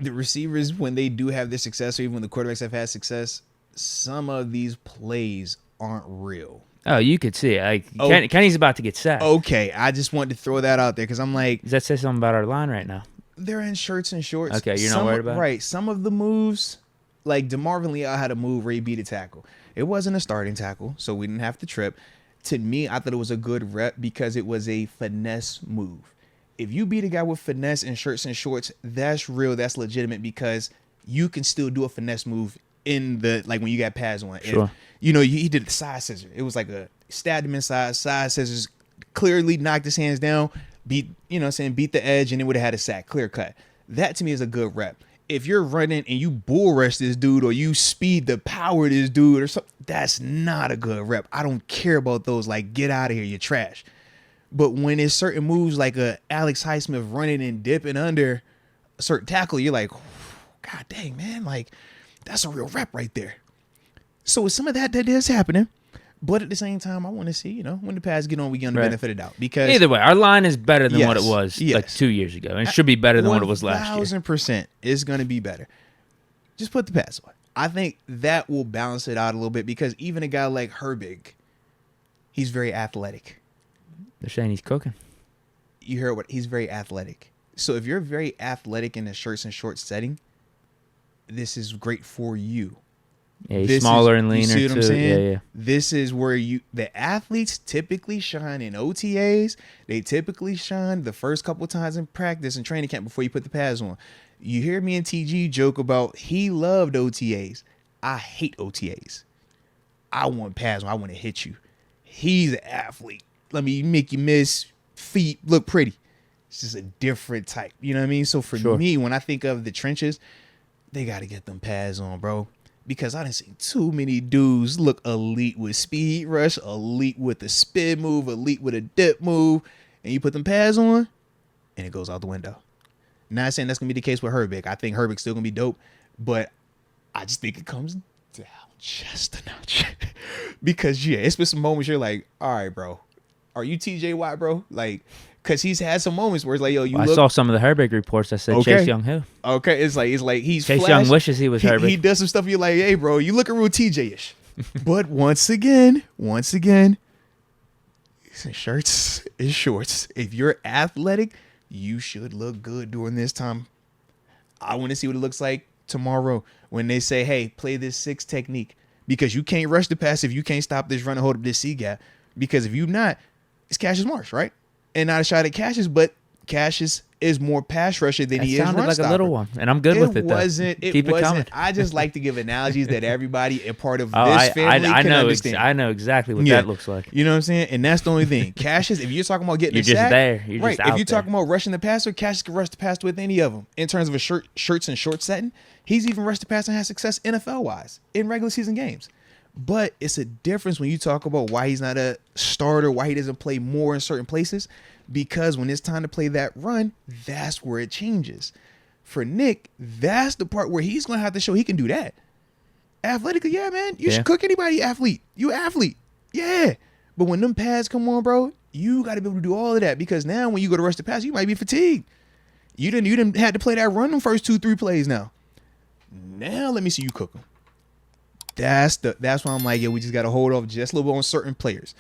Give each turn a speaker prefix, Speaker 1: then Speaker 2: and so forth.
Speaker 1: the receivers, when they do have this success, or even when the quarterbacks have had success, some of these plays aren't real.
Speaker 2: Oh, you could see it. Like, Kenny's about to get sacked.
Speaker 1: Okay, I just wanted to throw that out there because I'm like,
Speaker 2: does that say something about our line right now?
Speaker 1: They're in shirts and shorts.
Speaker 2: Okay, you're not worried about it?
Speaker 1: Right. Some of the moves, like DeMarvin Leal had a move where he beat a tackle. It wasn't a starting tackle, so we didn't have to trip. To me, I thought it was a good rep because it was a finesse move. If you beat a guy with finesse in shirts and shorts, that's real. That's legitimate because you can still do a finesse move in the, like when you got pads on.
Speaker 2: Sure.
Speaker 1: If, he did the side scissor. It was like a stabbed him inside, side scissors, clearly knocked his hands down, beat the edge, and it would have had a sack, clear cut. That to me is a good rep. If you're running and you bull rush this dude or you speed the power this dude or something, that's not a good rep. I don't care about those. Like, get out of here, you're trash. But when it's certain moves like a Alex Highsmith running and dipping under a certain tackle, you're like, God dang, man, like that's a real rep right there. So with some of that is happening. But at the same time, I want to see, when the pads get on, we get the benefit of the doubt. Because
Speaker 2: either way, our line is better than what it was like 2 years ago. And it should be better than what it was last year.
Speaker 1: 1,000% is going to be better. Just put the pads on. I think that will balance it out a little bit because even a guy like Herbig, he's very athletic.
Speaker 2: They're saying he's cooking.
Speaker 1: You heard what? He's very athletic. So if you're very athletic in a shirts and shorts setting, this is great for you.
Speaker 2: Yeah, he's smaller and leaner,
Speaker 1: you see what I'm saying?
Speaker 2: Yeah.
Speaker 1: This is where the athletes typically shine in OTAs. They typically shine the first couple times in practice and training camp before you put the pads on. You hear me and TG joke about he loved OTAs. I hate OTAs. I want pads on. I want to hit you. He's an athlete. Let me make you miss, feet look pretty. It's just a different type. You know what I mean? So for me, when I think of the trenches, they got to get them pads on, bro. Because I didn't see too many dudes look elite with speed rush, elite with the spin move, elite with a dip move, and you put them pads on, and it goes out the window. Not saying that's going to be the case with Herbig. I think Herbig's still going to be dope, but I just think it comes down just a notch. Because, it's been some moments you're like, all right, bro, are you TJ Watt, bro? Like, because he's had some moments where it's like, yo, you look.
Speaker 2: I saw some of the Herbig reports that said Chase Young who.
Speaker 1: Okay, it's like he's
Speaker 2: Chase Young wishes he was Herbig.
Speaker 1: He does some stuff. You're like, hey, bro, you looking real TJ-ish. But once again, it's in shirts, it's shorts. If you're athletic, you should look good during this time. I want to see what it looks like tomorrow when they say, hey, play this 6 technique because you can't rush the pass if you can't stop this run and hold up this C gap. Because if you're not, it's Cassius Marsh, right? And not a shot at Cassius, but Cassius is more pass rusher than he is run
Speaker 2: like
Speaker 1: stopper.
Speaker 2: A little one, and I'm good with it.
Speaker 1: It wasn't. I just like to give analogies that everybody and part of this family can understand.
Speaker 2: I know exactly what that looks like.
Speaker 1: You know what I'm saying? And that's the only thing. Cassius, if you're talking about getting
Speaker 2: you're
Speaker 1: a sack,
Speaker 2: just there. You're
Speaker 1: right?
Speaker 2: Just
Speaker 1: if you're talking about rushing the passer, Cassius can rush the passer with any of them. In terms of a shirts and shorts setting, he's even rushed the passer and had success NFL wise in regular season games. But it's a difference when you talk about why he's not a starter, why he doesn't play more in certain places. Because when it's time to play that run, that's where it changes. For Nick, that's the part where he's going to have to show he can do that. Athletically, yeah, man. You should cook anybody athlete. You athlete. Yeah. But when them pads come on, bro, you got to be able to do all of that. Because now when you go to rush the pass, you might be fatigued. You didn't have to play that run them first 2-3 plays now. Now let me see you cook them. That's why I'm like, we just got to hold off just a little bit on certain players.